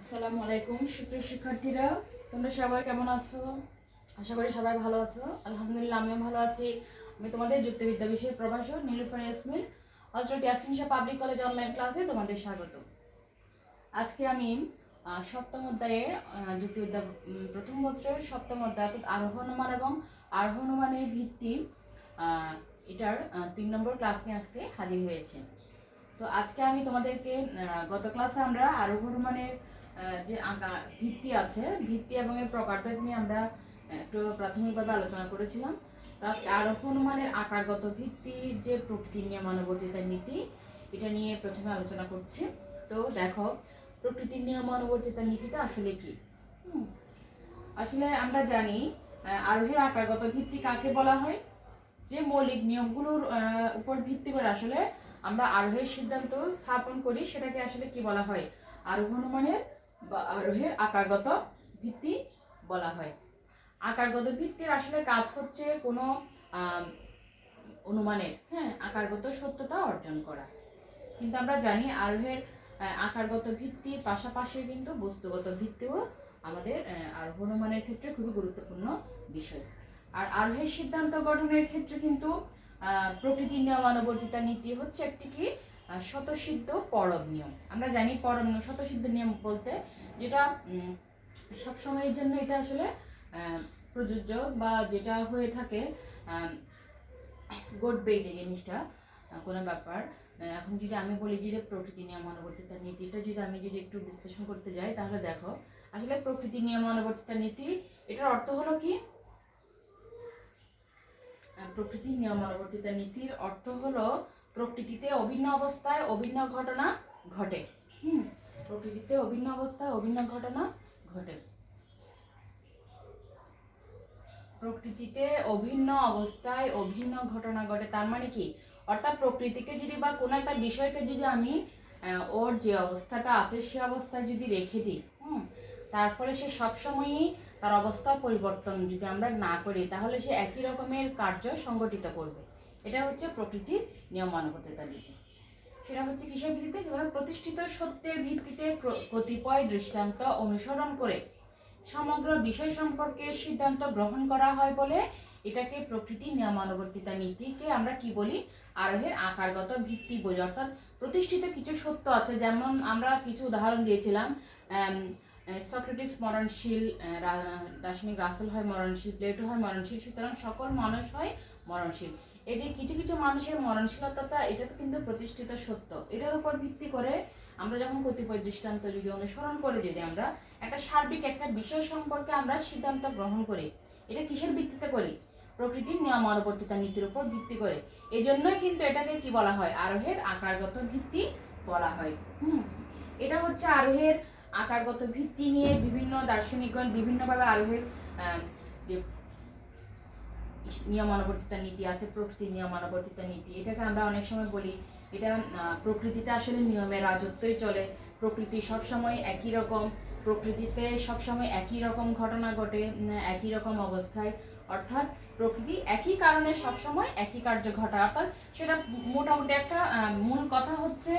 আসসালামু আলাইকুম সুপ্রিয় শিক্ষার্থীরা, তোমরা সবাই কেমন আছো? আশা করি সবাই ভালো আছো। আলহামদুলিল্লাহ আমিও ভালো আছি। আমি তোমাদের যুক্তিবিদ্যা বিষয়ের প্রভাষক নীলুফার ইয়াসমিন, হযরত Yasin Shah public college online ক্লাসে তোমাদের স্বাগত। আজকে আমি সপ্তম অধ্যায়ের যুক্তিবিদ্যা প্রথম পত্রের সপ্তম অধ্যায় অর্থাৎ আরোহণমান এবং আরোহণমানের ভিত্তি এটার 3 নম্বর ক্লাস নিয়ে আজকে হাজির হয়েছে। তো আজকে আমি তোমাদেরকে গত ক্লাসে আমরা আরোহণমানের যে আঁকা ভিত্তি আছে, ভিত্তি এবং এর প্রকারভেদ নিয়ে আমরা একটু প্রাথমিকভাবে আলোচনা করেছিলাম। তো আজকে আরোহণমানের আকারগত ভিত্তির যে প্রকৃতি নিয়মানুবর্তিতার নীতি, এটা নিয়ে প্রথমে আলোচনা করছি। তো দেখো, প্রকৃতির নিয়মানুবর্তিতার নীতিটা আসলে কি? আসলে আমরা জানি আরোহের আকারগত ভিত্তি কাকে বলা হয়? যে মৌলিক নিয়মগুলোর উপর ভিত্তি করে আসলে আমরা আরোহের সিদ্ধান্ত স্থাপন করি, সেটাকে আসলে কি বলা হয়? আরোহণমানের বা আরোহের আকারগত ভিত্তি বলা হয়। আকারগত ভিত্তির আসলে কাজ হচ্ছে কোনো অনুমানের আকারগত সত্যতা অর্জন করা। কিন্তু আমরা জানি আরোহের আকারগত ভিত্তির পাশাপাশি কিন্তু বস্তুগত ভিত্তিও আমাদের আরোহণমানের ক্ষেত্রে খুবই গুরুত্বপূর্ণ বিষয়। আর আরোহের সিদ্ধান্ত গঠনের ক্ষেত্রে কিন্তু প্রকৃতির নিয়মানুবর্তিতা নীতি হচ্ছে একটি কি স্বতঃসিদ্ধ পরম নিয়ম। আমরা জানি পরম নিয়ম, স্বতঃসিদ্ধ নিয়ম বলতে যেটা সবসময়ের জন্য এটা আসলে প্রযোজ্য বা যেটা হয়ে থাকে ঘটবে যে জিনিসটা কোনো ব্যাপার। এখন যদি আমি বলি যে প্রকৃতি নিয়মানুবর্তিতা নীতিটা যদি আমি একটু বিশ্লেষণ করতে যাই, তাহলে দেখো আসলে প্রকৃতি নিয়মানুবর্তিতা নীতি এটার অর্থ হলো কি? প্রকৃতি নিয়মানুবর্তিতা নীতির অর্থ হলো প্রকৃতিতে অভিন্ন অবস্থায় অভিন্ন ঘটনা ঘটে। প্রকৃতিতে অভিন্ন অবস্থায় অভিন্ন ঘটনা ঘটে। প্রকৃতিতে অভিন্ন অবস্থায় অভিন্ন ঘটনা ঘটে তার মানে কি? অর্থাৎ প্রকৃতিকে যদি বা কোনো একটা বিষয়কে যদি আমি ওর যে অবস্থাটা আছে সে অবস্থায় যদি রেখে দিই, তার ফলে সে সবসময়ই তার অবস্থা পরিবর্তন যদি আমরা না করি, তাহলে সে একই রকমের কার্য সংগঠিত করবে। এটা হচ্ছে প্রকৃতির নিয়মানুবর্তিতা নীতি। সেটা হচ্ছে কিসের ভিত্তিতে? যেভাবে প্রতিষ্ঠিত সত্যের ভিত্তিতে কতিপয় দৃষ্টান্ত অনুসরণ করে সমগ্র বিষয় সম্পর্কে সিদ্ধান্ত গ্রহণ করা হয় বলে এটাকে প্রকৃতির নিয়মানুবর্তিতা নীতিকে আমরা কি বলি? আরোহের আকারগত ভিত্তি বলি। অর্থাৎ প্রতিষ্ঠিত কিছু সত্য আছে, যেমন আমরা কিছু উদাহরণ দিয়েছিলাম। সক্রেটিস মরণশীল, দার্শনিক রাসেল হয় মরণশীল, প্লেটো হয় মরণশীল, সুতরাং সকল মানুষ হয় মরণশীল। এই যে কিছু কিছু মানুষের মরণশীলতা, এটা তো কিন্তু প্রতিষ্ঠিত সত্য। এটার উপর ভিত্তি করে আমরা যখন কতিপয় দৃষ্টান্ত যদি অনুসরণ করে যদি আমরা একটা সার্বিক একটা বিষয় সম্পর্কে আমরা সিদ্ধান্ত গ্রহণ করি, এটা কিসের ভিত্তিতে করি? প্রকৃতির নিয়মানুবর্তিতা নীতির উপর ভিত্তি করে। এই জন্যই কিন্তু এটাকে কি বলা হয়? আরোহের আকারগত ভিত্তি বলা হয়। এটা হচ্ছে আরোহের আকারগত ভিত্তি নিয়ে বিভিন্ন দার্শনিকগণ বিভিন্নভাবে আরোহের যে নিয়মানুবর্তিতা নীতি আছে, প্রকৃতির নিয়মানুবর্তিতা নীতি, এটাকে আমরা অনেক সময় বলি এটা প্রকৃতিতে আসলে নিয়মের রাজত্বই চলে। প্রকৃতি সবসময় একই রকম, প্রকৃতিতে সবসময় একই রকম ঘটনা ঘটে একই রকম অবস্থায়। অর্থাৎ প্রকৃতি একই কারণে সবসময় একই কার্য ঘটায়। অর্থাৎ সেটা মোটামুটি একটা মূল কথা হচ্ছে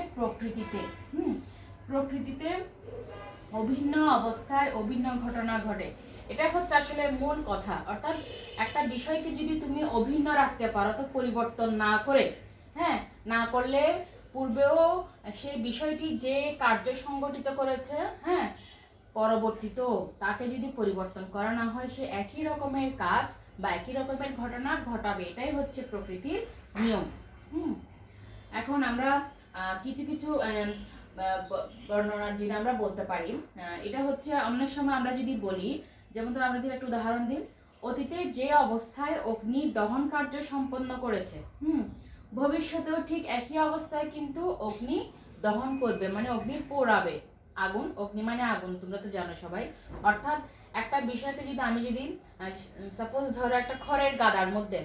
প্রকৃতিতে অভিন্ন অবস্থায় অভিন্ন ঘটনা ঘটে। এটা হচ্ছে আসলে মূল কথা। অর্থাৎ একটা বিষয়কে যদি তুমি অভিন্ন রাখতে পারো, তো পরিবর্তন না করে, না করলে পূর্বেও সেই বিষয়টি যে কার্য সংগঠিত করেছে, পরবর্তীতেও তাকে যদি পরিবর্তন করা না হয়, সে একই রকমের কাজ বা একই রকমের ঘটনা ঘটাবে। এটাই হচ্ছে প্রকৃতির নিয়ম। এখন আমরা কিছু কিছু বর্ণনার যদি আমরা বলতে পারি, এটা হচ্ছে অনেক সময় আমরা যদি বলি, যেমন ধর আমরা যদি একটা উদাহরণ দিই, অতীতে যে অবস্থায় অগ্নি দহন কার্য সম্পন্ন করেছে, ভবিষ্যতেও ঠিক একই অবস্থায় কিন্তু অগ্নি দহন করবে, মানে অগ্নি পোড়াবে। আগুন, অগ্নি মানে আগুন, তোমরা তো জানো সবাই। অর্থাৎ একটা বিষয়কে যদি আমি সাপোজ ধরো একটা খড়ের গাদার মধ্যে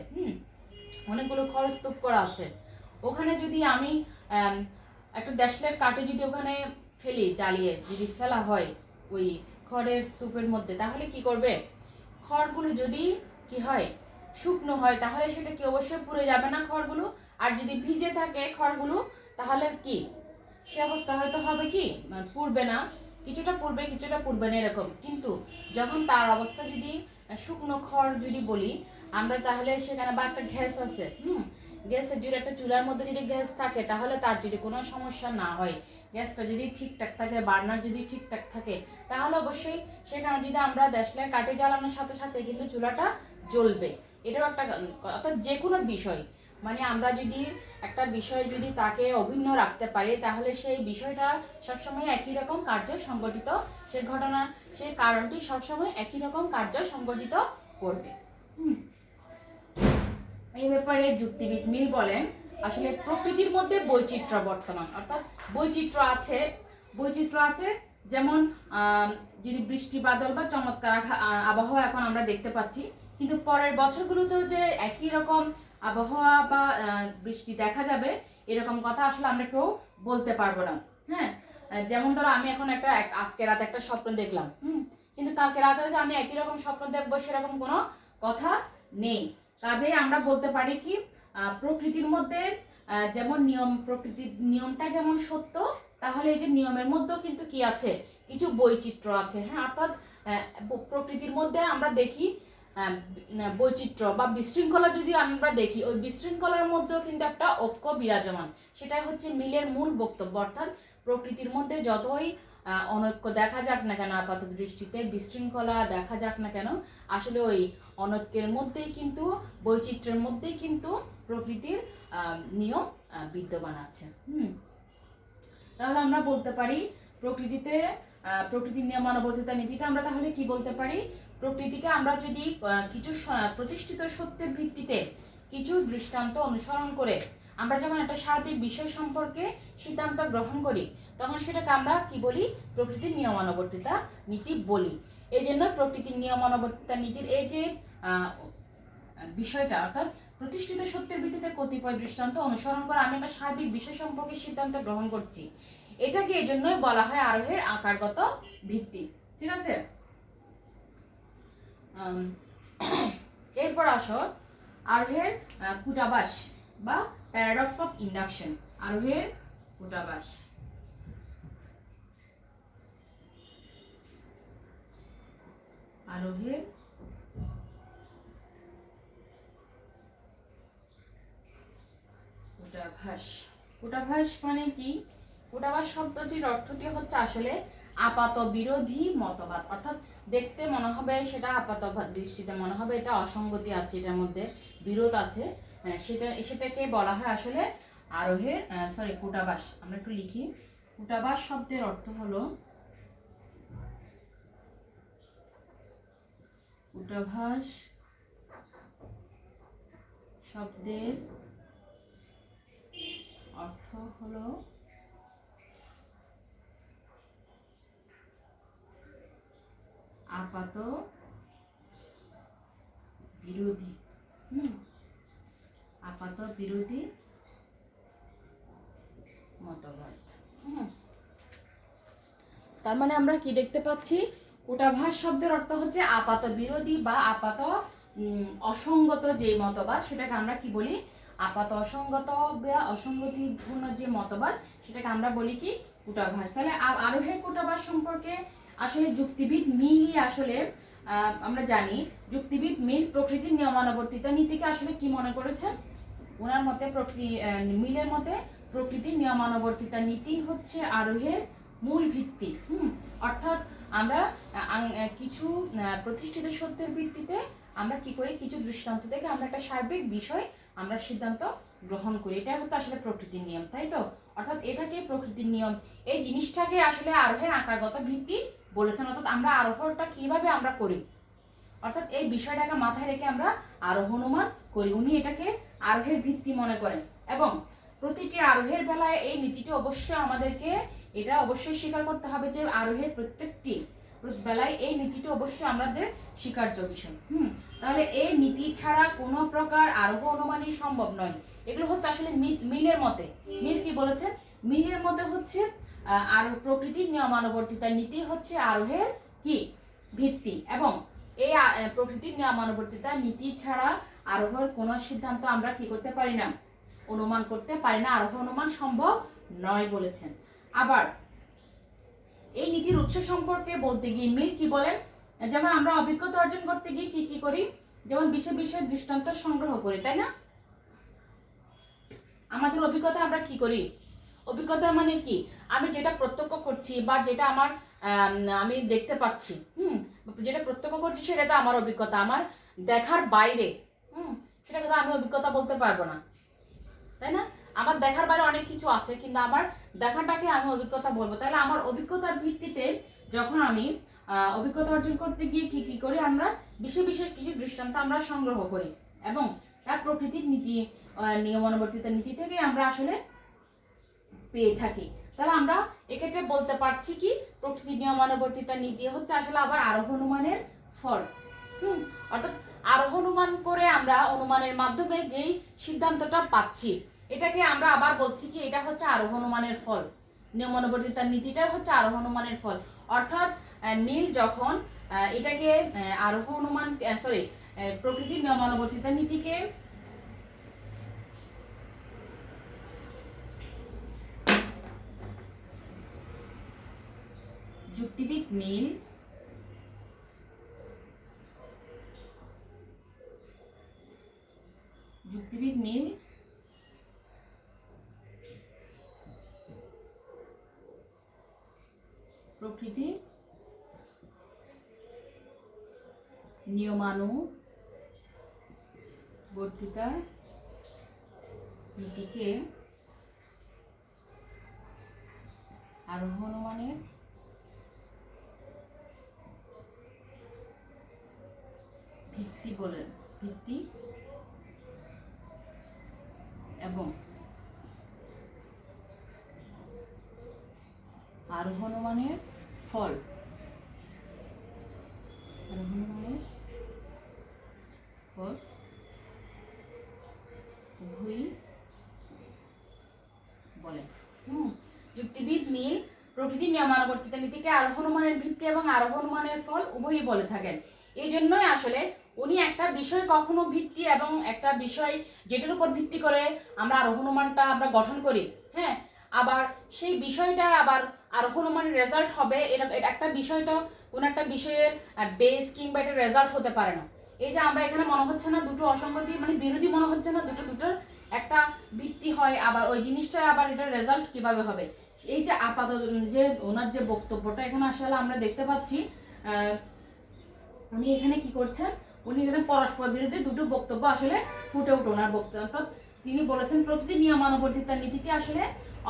অনেকগুলো খড় স্তূপ করা আছে, ওখানে যদি আমি একটা দেশলের কাঠে যদি ওখানে ফেলি, জ্বালিয়ে যদি ফেলা হয় ওই খড়ের স্তূপের মধ্যে, তাহলে কি করবে? খড়গুলো যদি কি হয়, শুকনো হয়, তাহলে সেটা কি অবশ্যই পুড়ে যাবে না খড়গুলো? আর যদি ভিজে থাকে খড়গুলো, তাহলে কি সে অবস্থা হয়তো হবে কি পুড়বে না। কিছুটা পূর্বে না এরকম। কিন্তু যখন তার অবস্থা যদি শুকনো খড় যদি বলি আমরা, তাহলে সেখানে বা একটা গ্যাস আছে, গ্যাসের যদি একটা চুলার মধ্যে যদি গ্যাস থাকে, তাহলে তার যদি কোনো সমস্যা না হয়, গ্যাসটা যদি ঠিকঠাক থাকে, বার্নার যদি ঠিকঠাক থাকে, তাহলে অবশ্যই সেখানে যদি আমরা দেশলাই কাঠে জ্বালানোর সাথে সাথে কিন্তু চুলাটা জ্বলবে। এটাও একটা, অর্থাৎ যে কোনো বিষয়, মানে আমরা যদি একটা বিষয় যদি তাকে অভিন্ন রাখতে পারি, তাহলে সেই বিষয়টা সবসময় একই রকম কার্য সংগঠিত, সেই ঘটনা সেই কারণটি সবসময় একই রকম কার্য সংগঠিত করবে। এই ব্যাপারে যুক্তিবিদ মিল বলেন, আসলে প্রকৃতির মধ্যে বৈচিত্র্য বর্তমান, অর্থাৎ বৈচিত্র্য আছে যেমন যদি বৃষ্টি বাদল বা চমৎকার আবহাওয়া এখন আমরা দেখতে পাচ্ছি, কিন্তু পরের বছরগুলোতেও যে একই রকম আবহাওয়া বা বৃষ্টি দেখা যাবে এরকম কথা আসলে আমরা কেউ বলতে পারবো না। হ্যাঁ, যেমন ধরো আমি এখন আজকে রাতে একটা স্বপ্ন দেখলাম, কিন্তু কালকে রাতে যে আমি একই রকম স্বপ্ন দেখবো সেরকম কোনো কথা নেই। কাজেই আমরা বলতে পারি কি, প্রকৃতির মধ্যে যেমন প্রকৃতির নিয়মটা যেমন সত্য, তাহলে এই যে নিয়মের মধ্যেও কিন্তু কি আছে, কিছু বৈচিত্র্য আছে। হ্যাঁ, অর্থাৎ প্রকৃতির মধ্যে আমরা দেখি বৈচিত্র্য বা বিশৃঙ্খলা যদি আমরা দেখি, ওই বিশৃঙ্খলার মধ্যেও কিন্তু একটা ঐক্য বিরাজমান, সেটাই হচ্ছে মিলের মূল বক্তব্য। অর্থাৎ প্রকৃতির মধ্যে যতই অনৈক্য দেখা যাক না কেন, আপাতত দৃষ্টিতে বিশৃঙ্খলা দেখা যাক না কেন, আসলে ওই অনৈক্যের মধ্যেই কিন্তু, বৈচিত্র্যের মধ্যেই কিন্তু প্রকৃতির নিয়ম বিদ্যমান আছে। তাহলে আমরা বলতে পারি প্রকৃতির নিয়মানুবর্তিতা নীতিটা আমরা তাহলে কি বলতে পারি, প্রকৃতিকে আমরা যদি কিছু প্রতিষ্ঠিত সত্যের ভিত্তিতে কিছু দৃষ্টান্ত অনুসরণ করে আমরা যখন একটা সার্বিক বিষয় সম্পর্কে সিদ্ধান্ত গ্রহণ করি, তখন সেটাকে আমরা কি বলি, প্রকৃতির নিয়মানুবর্তিতা নীতি বলি। এই জন্য প্রকৃতির নিয়মানুবর্তিতা নীতির এই যে বিষয়টা, অর্থাৎ প্রতিষ্ঠিত সত্যের ভিত্তিতে কতিপয় দৃষ্টান্ত অনুসরণ করে আমি একটা সার্বিক বিষয় সম্পর্কে সিদ্ধান্ত গ্রহণ করছি, এটাকে এই জন্যই বলা হয় আরোহের আকারগত ভিত্তি। ঠিক আছে, এরপর আসো আরোহের কূটাভাস বা প্যারাডক্স অফ ইন্ডাকশন। আরোহের কূটাভাস। আরোহের কূটাভাস। কূটাভাস মানে কি? কূটাভাস শব্দটির অর্থটি হচ্ছে আসলে আপাত বিরোধী মতবাদ, অর্থাৎ দেখতে মনে হবে সেটা আপাত দৃষ্টিতে মনে হবে এটা অসঙ্গতি আছে, এটার মধ্যে বিরোধ আছে, সেটাকে বলা হয় আসলে আরোহের কূটাভাস। আমরা একটু লিখি, কূটাভাস শব্দের অর্থ হলো, কূটাভাস শব্দের অর্থ হলো আপাত বিরোধী, আপাত বিরোধী মতবাদ। তার মানে আমরা কি দেখতে পাচ্ছি, কূটাভাস শব্দের অর্থ হচ্ছে আপাত বিরোধী বা আপাত অসঙ্গত যে মতবাদ, সেটাকে আমরা কি বলি, আপাত অসঙ্গত বা অসঙ্গতিপূর্ণ যে মতবাদ, সেটাকে আমরা বলি কি, কূটাভাস। তাহলে আরোহের কূটাভাস সম্পর্কে আসলে যুক্তিবিদ মিলই আসলে আমরা জানি, যুক্তিবিদ মিল প্রকৃতির নিয়মানুবর্তিতা নীতিকে আসলে কি মনে করেছেন, ওনার মতে মিলের মতে প্রকৃতির নিয়মানুবর্তিতা নীতি হচ্ছে আরোহের মূল ভিত্তি। অর্থাৎ আমরা কিছু প্রতিষ্ঠিত সত্যের ভিত্তিতে আমরা কি করি, কিছু দৃষ্টান্ত থেকে আমরা একটা সার্বিক বিষয় আমরা সিদ্ধান্ত গ্রহণ করি, এটা হচ্ছে আসলে প্রকৃতির নিয়ম, তাই তো? অর্থাৎ এটাকে প্রকৃতির নিয়ম, এই জিনিসটাকে আসলে আরোহের আকারগত ভিত্তি বলেছেন। অর্থাৎ আমরা আরোহণটা কিভাবে আমরা করি, অর্থাৎ এই বিষয়টাকে মাথায় রেখে আমরা আরোহ অনুমান করি, উনি এটাকে আরোহের ভিত্তি মনে করেন। এবং প্রতিটি আরোহের বেলায় এই নীতিটি অবশ্যই আমাদেরকে এটা অবশ্যই স্বীকার করতে হবে যে আরোহের প্রত্যেকটি বেলায় এই নীতিটি অবশ্যই আমাদের স্বীকার্য বিষয়। তাহলে এই নীতি ছাড়া কোনো প্রকার আরোহ অনুমানই সম্ভব নয়। এগুলো হচ্ছে আসলে মিলের মতে, মিল কি বলেছেন, মিলের মতে হচ্ছে আর প্রকৃতির নিয়মানুবর্তিতার নীতি হচ্ছে আরোহের কি ভিত্তি, এবং এই প্রকৃতির নিয়মানুবর্তিতার নীতি ছাড়া আরোহের কোনো সিদ্ধান্ত আমরা কি করতে পারি না, অনুমান করতে পারি না, আরোহ অনুমান সম্ভব নয় বলেছেন। আবার এই নীতির উৎস সম্পর্কে বলতে গিয়ে মিল কি বলেন, যেমন আমরা অভিজ্ঞতা অর্জন করতে গিয়ে কি কি করি, যেমন বিশেষ বিশেষ দৃষ্টান্ত সংগ্রহ করি, তাই না? আমাদের অভিজ্ঞতা আমরা কি করি, অভিজ্ঞতা মানে কি, আমি যেটা প্রত্যক্ষ করছি বা যেটা আমার আমি দেখতে পাচ্ছি, যেটা প্রত্যক্ষ করছি সেটা তো আমার অভিজ্ঞতা, আমার দেখার বাইরে সেটাকে তো আমি অভিজ্ঞতা বলতে পারবো না, তাই না? আমার দেখার বাইরে অনেক কিছু আছে, কিন্তু আমার দেখাটাকে আমি অভিজ্ঞতা বলবো। তাহলে আমার অভিজ্ঞতার ভিত্তিতে যখন আমি অভিজ্ঞতা অর্জন করতে গিয়ে কি কি করি, আমরা বিশেষ বিশেষ কিছু দৃষ্টান্ত আমরা সংগ্রহ করি এবং তার প্রকৃতির নীতি নিয়মানুবর্তিত নীতি থেকে আমরা আসলে পেয়ে থাকি। তাহলে আমরা এক্ষেত্রে বলতে পারছি কি, প্রকৃতির নিয়মানুবর্তিত নীতি হচ্ছে আসলে আবার আরোহ অনুমানের ফল। অর্থাৎ আরোহ অনুমান করে আমরা অনুমানের মাধ্যমে যেই সিদ্ধান্তটা পাচ্ছি, এটাকে আমরা আবার বলছি কি, এটা হচ্ছে আরোহ অনুমানের ফল। নিয়মানুবর্তিত নীতিটা হচ্ছে আরোহ অনুমানের ফল। অর্থাৎ মিল যখন এটাকে আরোহ অনুমান প্রকৃতির নিয়মানুবর্তিত নীতিকে যুক্তিবিদ মিল প্রকৃতি নিয়মানুবর্তিত নীতিকে আরোহ অনুমানের ভিত্তি এবং আরোহ অনুমানের ফল উভয়ই বলে। যুক্তিবিদ মিল প্রকৃতির নিয়মানুবর্তিত নীতিকে আরোহ অনুমানের ভিত্তি এবং আরোহ অনুমানের ফল উভয়ই বলে থাকেন। এই জন্যই আসলে উনি একটা বিষয় কখনো ভিত্তি এবং একটা বিষয় যেটার উপর ভিত্তি করে আমরা আরোহ অনুমানটা আমরা গঠন করি, হ্যাঁ, আবার সেই বিষয়টা আবার আরোহ অনুমানের রেজাল্ট হবে, এটা একটা বিষয় তো কোনো একটা বিষয়ের বেস কিংবা এটা রেজাল্ট হতে পারে না। এই যে আমরা এখানে মনে হচ্ছে না দুটো অসঙ্গতি, মানে বিরোধী মনে হচ্ছে না, দুটোর একটা ভিত্তি হয়, আবার ওই জিনিসটা আবার এটার রেজাল্ট কিভাবে হবে। এই যে আপাতত যে ওনার যে বক্তব্যটা এখানে আসলে আমরা দেখতে পাচ্ছি, উনি এখানে কি করছেন, উনি এখানে পরস্পর বিরোধী দুটো বক্তব্য আসলে ফুটে উঠে ওনার বক্তব্য। অর্থাৎ তিনি বলেছেন প্রকৃতির নিয়মানুবর্তিত নীতিটি আসলে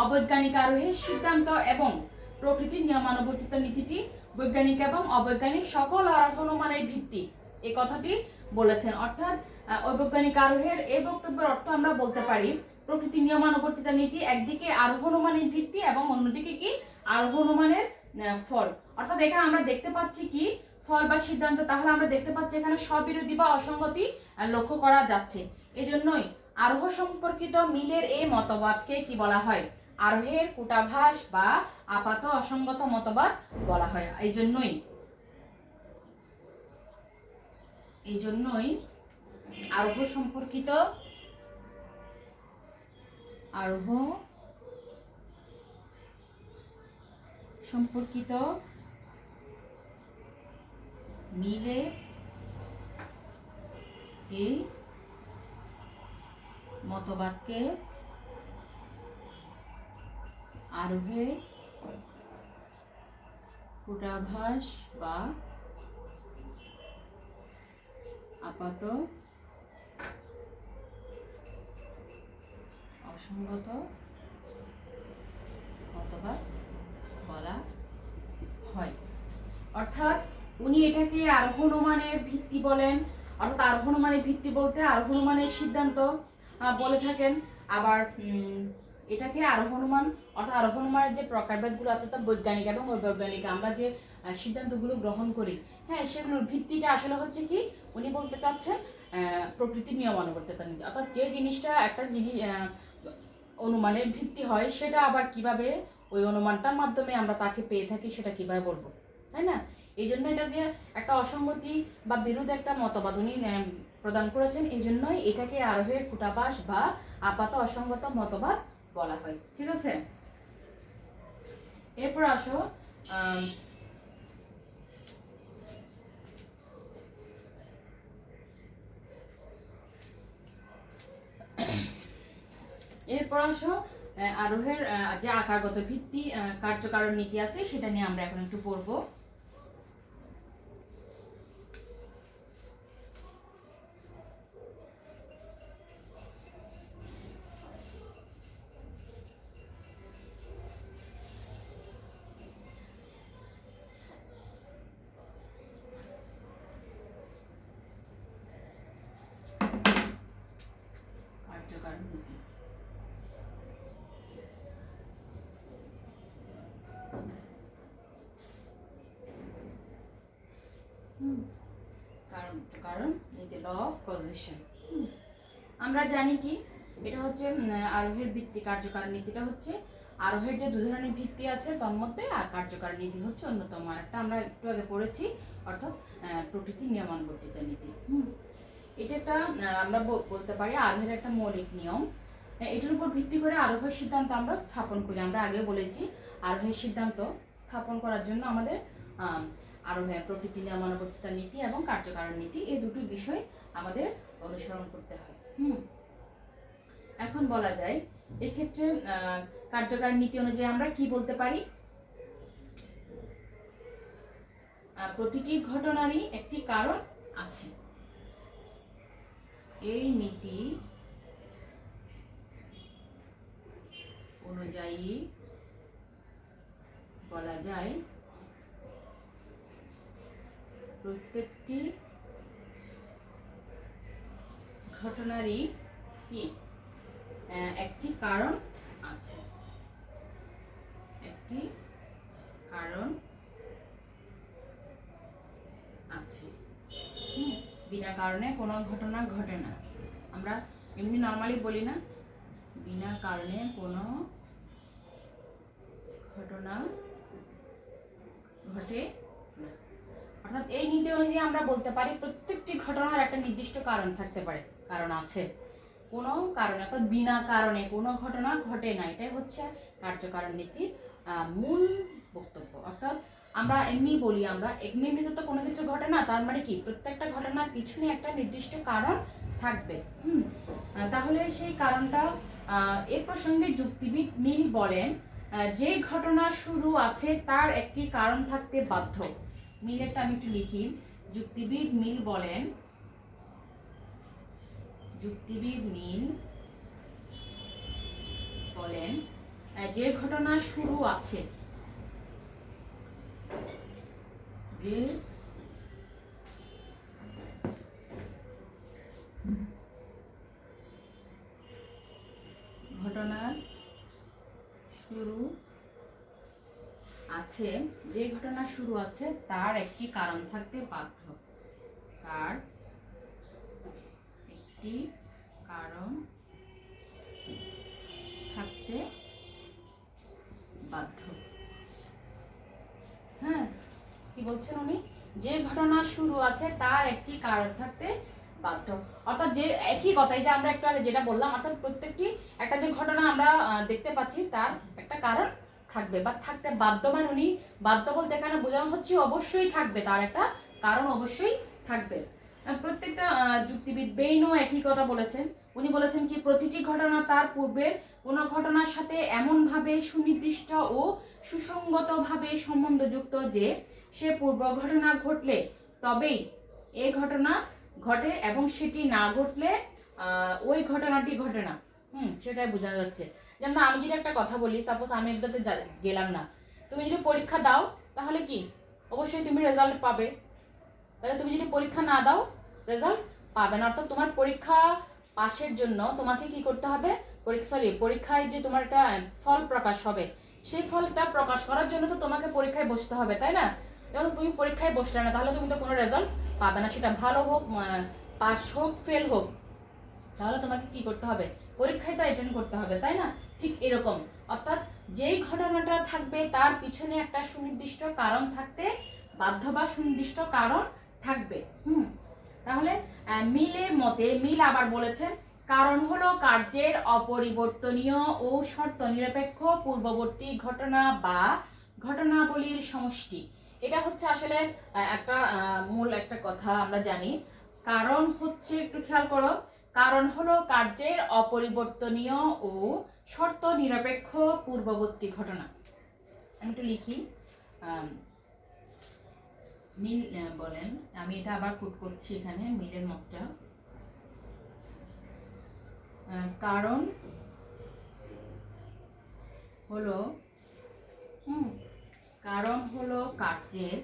অবৈজ্ঞানিক আরোহের সিদ্ধান্ত এবং প্রকৃতির নিয়মানুবর্তিত নীতিটি বৈজ্ঞানিক এবং অবৈজ্ঞানিক সকল আরোহ অনুমানের ভিত্তি, এই কথাটি বলেছেন। অর্থাৎ অবৈজ্ঞানিক আরোহের এই বক্তব্যের অর্থ আমরা বলতে পারি প্রকৃতির নিয়মানুবর্তিত নীতি একদিকে আরোহ অনুমানের ভিত্তি এবং অন্যদিকে কি আরোহ অনুমানের ফল। অর্থাৎ এখানে আমরা দেখতে পাচ্ছি কি ফল বা সিদ্ধান্ত, তাহলে আমরা দেখতে পাচ্ছি এখানে স্ববিরোধী বা অসঙ্গতি লক্ষ্য করা যাচ্ছে। এই জন্যই আরোহ সম্পর্কিত মিলের এই মতবাদকে কি বলা হয়, আরোহের কূটাভাস বা আপাত অসঙ্গত মতবাদ বলা হয়। এই জন্যই আরোহ সম্পর্কিত মিলে এই মতবাদকে আরোহের কূটাভাস বা আপাত অসঙ্গত মতবাদ বলা হয়। অর্থাৎ উনি এটাকে আরোহ অনুমানের ভিত্তি বলেন, অর্থাৎ আরোহ অনুমানের ভিত্তি বলতে আরোহ অনুমানের সিদ্ধান্ত বলে থাকেন। আবার এটাকে আরোহ অনুমান অর্থাৎ আরোহ অনুমানের যে প্রকারভেদগুলো আছে তা বৈজ্ঞানিক এবং অবৈজ্ঞানিক আমরা যে সিদ্ধান্তগুলো গ্রহণ করি, হ্যাঁ, সেগুলোর ভিত্তিটা আসলে হচ্ছে কি উনি বলতে চাচ্ছেন প্রকৃতির নিয়মানুবর্তিত নীতি। অর্থাৎ যে জিনিসটা একটা জিনিস অনুমানের ভিত্তি হয়, সেটা আবার কিভাবে ওই অনুমানটার মাধ্যমে আমরা তাকে পেয়ে থাকি সেটা কিভাবে বলবো, তাই না? এই জন্য এটা যে একটা অসঙ্গতি বা বিরোধ একটা মতবাদ উনি প্রদান করেছেন, এই জন্যই এটাকে আরোহের কূটাভাস বা আপাত অসঙ্গত মতবাদ বলা হয়। ঠিক আছে, এরপর আসো এরপর আসো আরোহের যে আকারগত ভিত্তি কার্যকারণ নীতি আছে সেটা নিয়ে আমরা এখন একটু পড়বো। কার্যকারণ নীতি কারণ নীতি, ল অফ কজেশন। আমরা জানি কি এটা হচ্ছে আরোহের ভিত্তি কার্যকারণ নীতিটা হচ্ছে আরোহের যে 2 ধরনের ভিত্তি আছে তার মধ্যে আর কার্যকারণ নীতি হচ্ছে অন্যতম। একটা আমরা একটু আগে পড়েছি, অর্থাৎ প্রকৃতির নিয়মানুবর্তিত নীতি। এটা একটা আমরা বলতে পারি আরোহের একটা মৌলিক নিয়ম। এটার উপর ভিত্তি করে আরোহের সিদ্ধান্ত আমরা স্থাপন করি। আমরা আগে বলেছি আরোহের সিদ্ধান্ত স্থাপন করার জন্য আমাদের আরোহে প্রকৃতি নিয়মানুবর্তিত নীতি এবং কার্যকারণ নীতি এই দুটো বিষয় আমাদের অনুসরণ করতে হয়। এখন বলা যায় এক্ষেত্রে কার্যকারণ নীতি অনুযায়ী আমরা কি বলতে পারি, প্রতিটি ঘটনারই একটি কারণ আছে। এই নীতি অনুযায়ী বলা যায় প্রত্যেকটি ঘটনারই কি একটি কারণ আছে, একটি কারণ আছে। বিনা কারণে কোনো ঘটনা ঘটে না। আমরা এমনি নর্মালি বলি না, বিনা কারণে কোনো ঘটনা ঘটে না। অর্থাৎ এই নীতি অনুযায়ী আমরা বলতে পারি প্রত্যেকটি ঘটনার একটা নির্দিষ্ট কারণ থাকতে পারে, কারণ আছে। কোনো কারণে অর্থাৎ বিনা কারণে কোনো ঘটনা ঘটে না, এটাই হচ্ছে কার্যকারণ নীতির মূল বক্তব্য। অর্থাৎ আমরা এমনি বলি, আমরা এমনিতে তো কোনো কিছু ঘটে না, তার মানে কি প্রত্যেকটা ঘটনার পিছনে একটা নির্দিষ্ট কারণ থাকবে। তাহলে সেই কারণটা এ প্রসঙ্গে যুক্তিবিদ মিল বলেন যে ঘটনা শুরু আছে তার একটি কারণ থাকতে বাধ্য। মিলেরটা আমি একটু লিখি। যুক্তিবিদ মিল বলেন, যুক্তিবিদ মিল বলেন যে ঘটনা শুরু আছে, যে ঘটনার শুরু আছে, যে ঘটনা শুরু আছে তার একটি কারণ থাকতে বাধ্য, তার একটি কারণ থাকতে বাধ্য। হ্যাঁ, কি বলছেন উনি, যে ঘটনা শুরু আছে তার একটি কারণ থাকতে বাধ্য। অর্থাৎ যে একই কথাই যে আমরা একটু আগে যেটা বললাম, অর্থাৎ প্রত্যেকটি একটা যে ঘটনা আমরা দেখতে পাচ্ছি তার একটা কারণ থাকবে বা থাকতে বাধ্য। মানে উনি বাধ্য বলতে এখানে বোঝানো হচ্ছে অবশ্যই থাকবে, তার একটা কারণ অবশ্যই থাকবে। প্রত্যেকটা যুক্তিবিদ বেইনও একই কথা বলেছেন। উনি বলেছেন কি প্রতিটি ঘটনা তার পূর্বের কোনো ঘটনার সাথে এমনভাবে সুনির্দিষ্ট ও সুসংগতভাবে সম্বন্ধযুক্ত যে সে পূর্ব ঘটনা ঘটলে তবেই এই ঘটনা ঘটে এবং সেটি না ঘটলে ওই ঘটনাটি ঘটে না। সেটাই বোঝা যাচ্ছে। যেমন আমি যদি একটা কথা বলি, সাপোজ আমি একটাতে গেলাম না, তুমি যদি পরীক্ষা দাও তাহলে কি অবশ্যই তুমি রেজাল্ট পাবে। তাহলে তুমি যদি পরীক্ষা না দাও রেজাল্ট পাবে না। অর্থাৎ তোমার পরীক্ষা পাশের জন্য তোমাকে কি করতে হবে, পরীক্ষায় যে তোমার একটা ফল প্রকাশ হবে, সেই ফলটা প্রকাশ করার জন্য তো তোমাকে পরীক্ষায় বসতে হবে, তাই না? যেমন তুমি পরীক্ষায় বসলে না তাহলে তুমি তো কোনো রেজাল্ট পাবে না, সেটা ভালো হোক, পাস হোক, ফেল হোক, তাহলে তোমাকে কি করতে হবে, পরীক্ষায় তো অ্যাটেন্ড করতে হবে, তাই না? ঠিক এরকম, অর্থাৎ যেই ঘটনাটা থাকবে তার পিছনে একটা সুনির্দিষ্ট কারণ থাকতে বাধ্য বা সুনির্দিষ্ট কারণ থাকবে। তাহলে মিলের মতে, মিল আবার বলেছেন কারণ হলো কার্যের অপরিবর্তনীয় ও শর্ত নিরপেক্ষ পূর্ববর্তী ঘটনা বা ঘটনাবলীর সমষ্টি। এটা হচ্ছে আসলে একটা মূল একটা কথা আমরা জানি। কারণ হচ্ছে, একটু খেয়াল করো, কারণ হলো কার্যের অপরিবর্তনীয় ও শর্ত নিরপেক্ষ পূর্ববর্তী ঘটনা। আমি একটু লিখি। মিল বলেন, আমি এটা আবার কোট করছি এখানে মিলের মতটা। কারণ হলো কার্যের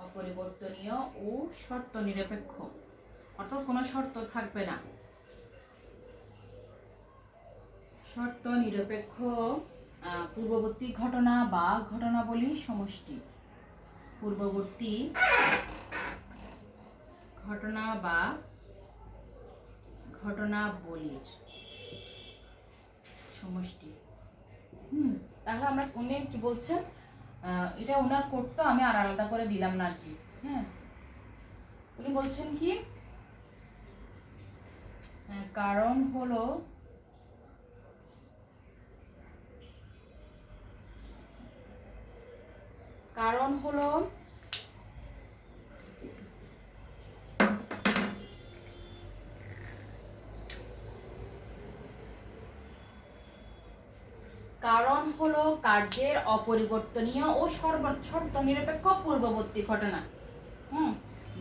অপরিবর্তনীয় ও শর্ত নিরপেক্ষ, অর্থাৎ কোনো শর্ত থাকবে না, শর্ত নিরপেক্ষ পূর্ববর্তী ঘটনা বা ঘটনাবলী সমষ্টি। পূর্ববর্তী ঘটনা বা ঘটনাবলীর সমষ্টি। তাহলে আমরা উনি কি বলছেন, এটা ওনার কোডটা আমি আর আলাদা করে দিলাম না আর কি। হ্যাঁ, উনি বলছেন কি, কারণ হলো কার্যের অপরিবর্তনীয় ও শর্ত নিরপেক্ষ পূর্ববর্তী ঘটনা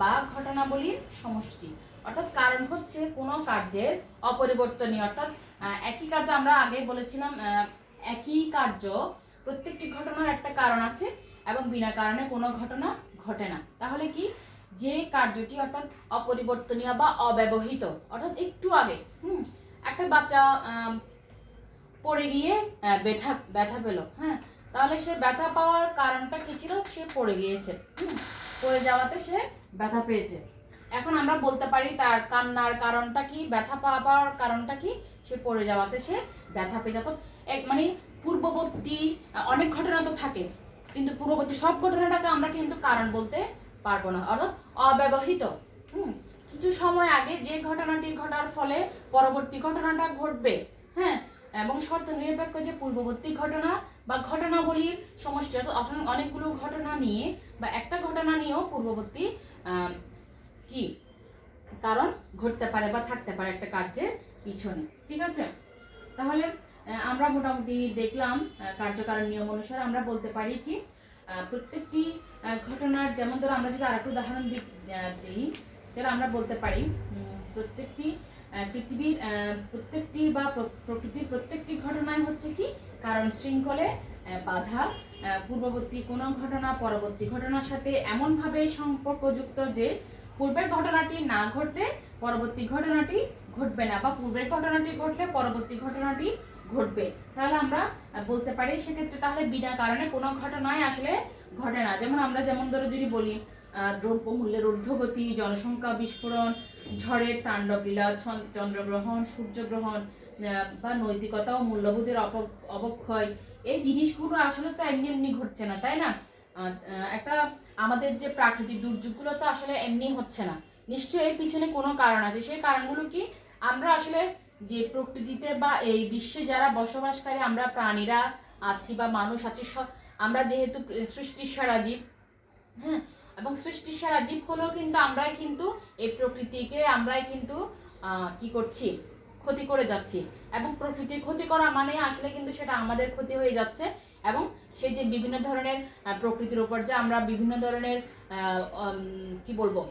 বা ঘটনাবলীর সমষ্টি। অর্থাৎ কারণ হচ্ছে কোনো কার্যের অপরিবর্তনীয়, অর্থাৎ একই কার্য, আমরা আগে বলেছিলাম একই কার্য প্রত্যেকটি ঘটনার একটা কারণ আছে এবং বিনা কারণে কোনো ঘটনা ঘটে না। তাহলে কি, যে কার্যটি অর্থাৎ অপরিবর্তনীয় বা অব্যবহৃত, অর্থাৎ একটু আগে একটা বাচ্চা পড়ে গিয়ে ব্যথা পেল, হ্যাঁ, তাহলে সে ব্যথা পাওয়ার কারণটা কি ছিল, সে পড়ে গিয়েছে, পড়ে যাওয়াতে সে ব্যথা পেয়েছে। এখন আমরা বলতে পারি তার কান্নার কারণটা কি, ব্যথা পাওয়ার কারণটা কি, সে পড়ে যাওয়াতে সে ব্যথা পেয়ে যেত। মানে পূর্ববর্তী অনেক ঘটনা তো থাকে, কিন্তু পূর্ববর্তী সব ঘটনাটাকে আমরা কিন্তু কারণ বলতে পারবো না, অর্থাৎ অব্যবহৃত। কিছু সময় আগে যে ঘটনাটি ঘটার ফলে পরবর্তী ঘটনাটা ঘটবে, হ্যাঁ, এবং শর্ত নিরপেক্ষ যে পূর্ববর্তী ঘটনা বা ঘটনাবলীর সমষ্টি, অর্থাৎ অনেকগুলো ঘটনা নিয়ে বা একটা ঘটনা নিয়েও পূর্ববর্তী কি কারণ ঘটতে পারে বা থাকতে পারে একটা কার্যের পিছনে। ঠিক আছে, তাহলে আমরা মোটামুটি দেখলাম কার্যকারণ নিয়ম অনুসারে আমরা বলতে পারি কি, প্রত্যেকটি ঘটনার, যেমন ধরো আমরা যদি আরেকটু উদাহরণ দিই, তাহলে আমরা বলতে পারি পৃথিবীর প্রত্যেকটি বা প্রকৃতির প্রত্যেকটি ঘটনায় হচ্ছে কি কারণ শৃঙ্খলে বাধা, পূর্ববর্তী কোনো ঘটনা পরবর্তী ঘটনার সাথে এমনভাবে সম্পর্কযুক্ত যে পূর্বের ঘটনাটি না ঘটলে পরবর্তী ঘটনাটি ঘটবে না, বা পূর্বের ঘটনাটি ঘটলে পরবর্তী ঘটনাটি ঘটবে। তাহলে আমরা বলতে পারি সেক্ষেত্রে তাহলে বিনা কারণে কোনো ঘটনাই আসলে ঘটে না। যেমন ধরো যদি বলি, দ্রব্যমূল্যের ঊর্ধ্বগতি, জনসংখ্যা বিস্ফোরণ, ঝড়ের তাণ্ডবলীলা, চন্দ্রগ্রহণ, সূর্যগ্রহণ, বা নৈতিকতা ও মূল্যবোধের অবক্ষয়, এই জিনিসগুলো আসলে তো এমনি এমনি ঘটছে না, তাই না? একটা আমাদের যে প্রাকৃতিক দুর্যোগগুলো তো আসলে এমনি হচ্ছে না, নিশ্চয়ই এর পিছনে কোনো কারণ আছে। সেই কারণগুলো কি, আমরা আসলে যে প্রকৃতিতে বা এই বিশ্বে যারা বসবাসকারী আমরা প্রাণীরা আছি বা মানুষ আছি, আমরা যেহেতু সৃষ্টির সেরা জীব, হ্যাঁ, এবং সৃষ্টির সেরা জীব হলেও কিন্তু আমরাই কিন্তু এই প্রকৃতিকে আমরাই কিন্তু কি করছি, ক্ষতি করে যাচ্ছি। এবং প্রকৃতির ক্ষতি করা মানে আসলে কিন্তু সেটা আমাদের ক্ষতি হয়ে যাচ্ছে। এবং সেই যে বিভিন্ন ধরনের প্রকৃতির উপর যে আমরা বিভিন্ন ধরনের কি বলবো,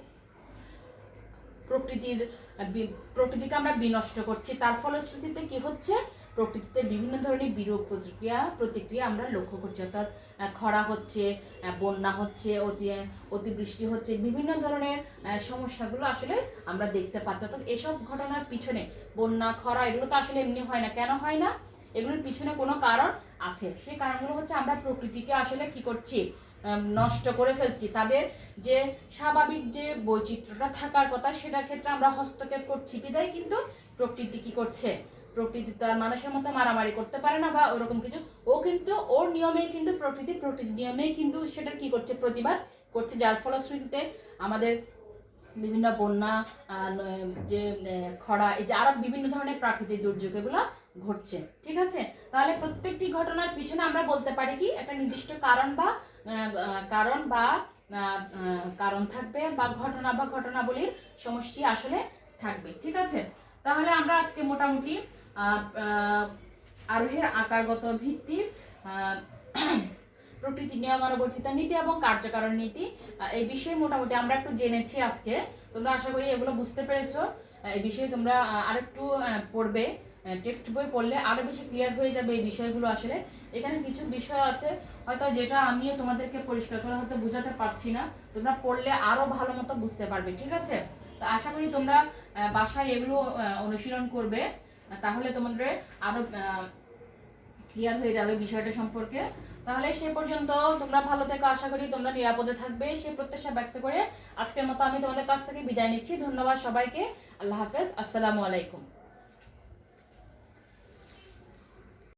প্রকৃতিকে আমরা বিনষ্ট করছি, তার ফলশ্রুতিতে কি হচ্ছে, প্রকৃতিতে বিভিন্ন ধরনের বিরূপ প্রতিক্রিয়া আমরা লক্ষ্য করছি। অর্থাৎ খরা হচ্ছে, বন্যা হচ্ছে, অতিবৃষ্টি হচ্ছে, বিভিন্ন ধরনের সমস্যাগুলো আসলে আমরা দেখতে পাচ্ছি। অর্থাৎ এসব ঘটনার পিছনে, বন্যা, খরা, এগুলো তো আসলে এমনি হয় না। কেন হয় না? এগুলোর পিছনে কোনো কারণ আছে। সেই কারণগুলো হচ্ছে আমরা প্রকৃতিকে আসলে কি করছি, নষ্ট করে ফেলছি। তাদের যে স্বাভাবিক যে বৈচিত্র্যটা থাকার কথা, সেটার ক্ষেত্রে আমরা হস্তক্ষেপ করছি বিধায় কিন্তু প্রকৃতি কি করছে, প্রকৃতি তো আর মানুষের মতো মারামারি করতে পারে না বা ওরকম কিছু, ও কিন্তু ওর নিয়মেই কিন্তু প্রকৃতি নিয়মেই কিন্তু সেটা কি করছে, প্রতিবাদ করছে। যার ফলশ্রুতিতে আমাদের বিভিন্ন বন্যা, যে খরা, এই যে আরো বিভিন্ন ধরনের প্রাকৃতিক দুর্যোগ এগুলো ঘটছে। ঠিক আছে, তাহলে প্রত্যেকটি ঘটনার পিছনে আমরা বলতে পারি কি একটা নির্দিষ্ট কারণ বা কারণ থাকবে, বা ঘটনা বা ঘটনাবলীর সমষ্টি আসলে থাকবে। ঠিক আছে, তাহলে আমরা আজকে মোটামুটি আরোহের আকারগত ভিত্তির প্রকৃতি নিয়মানুবর্তিতা নীতি এবং কার্যকারণ নীতি এই বিষয়ে মোটামুটি আমরা একটু জেনেছি আজকে। তোমরা আশা করি এগুলো বুঝতে পেরেছো। এই বিষয়ে তোমরা আরেকটু পড়বে, টেক্সট বই পড়লে আরো বেশি ক্লিয়ার হয়ে যাবে এই বিষয়গুলো। আসলে এখানে কিছু বিষয় আছে হয়তো যেটা আমিও তোমাদেরকে পরিষ্কার করে হয়তো বোঝাতে পারছি না, তোমরা পড়লে আরো ভালো মতো বুঝতে পারবে। ঠিক আছে, তো আশা করি তোমরা বাসায় এগুলো অনুশীলন করবে, তাহলে তোমাদের আরো ক্লিয়ার হয়ে যাবে বিষয়টা সম্পর্কে। তাহলে সে পর্যন্ত তোমরা ভালো থেকো, আশা করি তোমরা নিরাপদে থাকবে সে প্রত্যাশা ব্যক্ত করে আজকের মতো আমি তোমাদের কাছ থেকে বিদায় নিচ্ছি। ধন্যবাদ সবাইকে, আল্লাহ হাফেজ, আসসালামু আলাইকুম।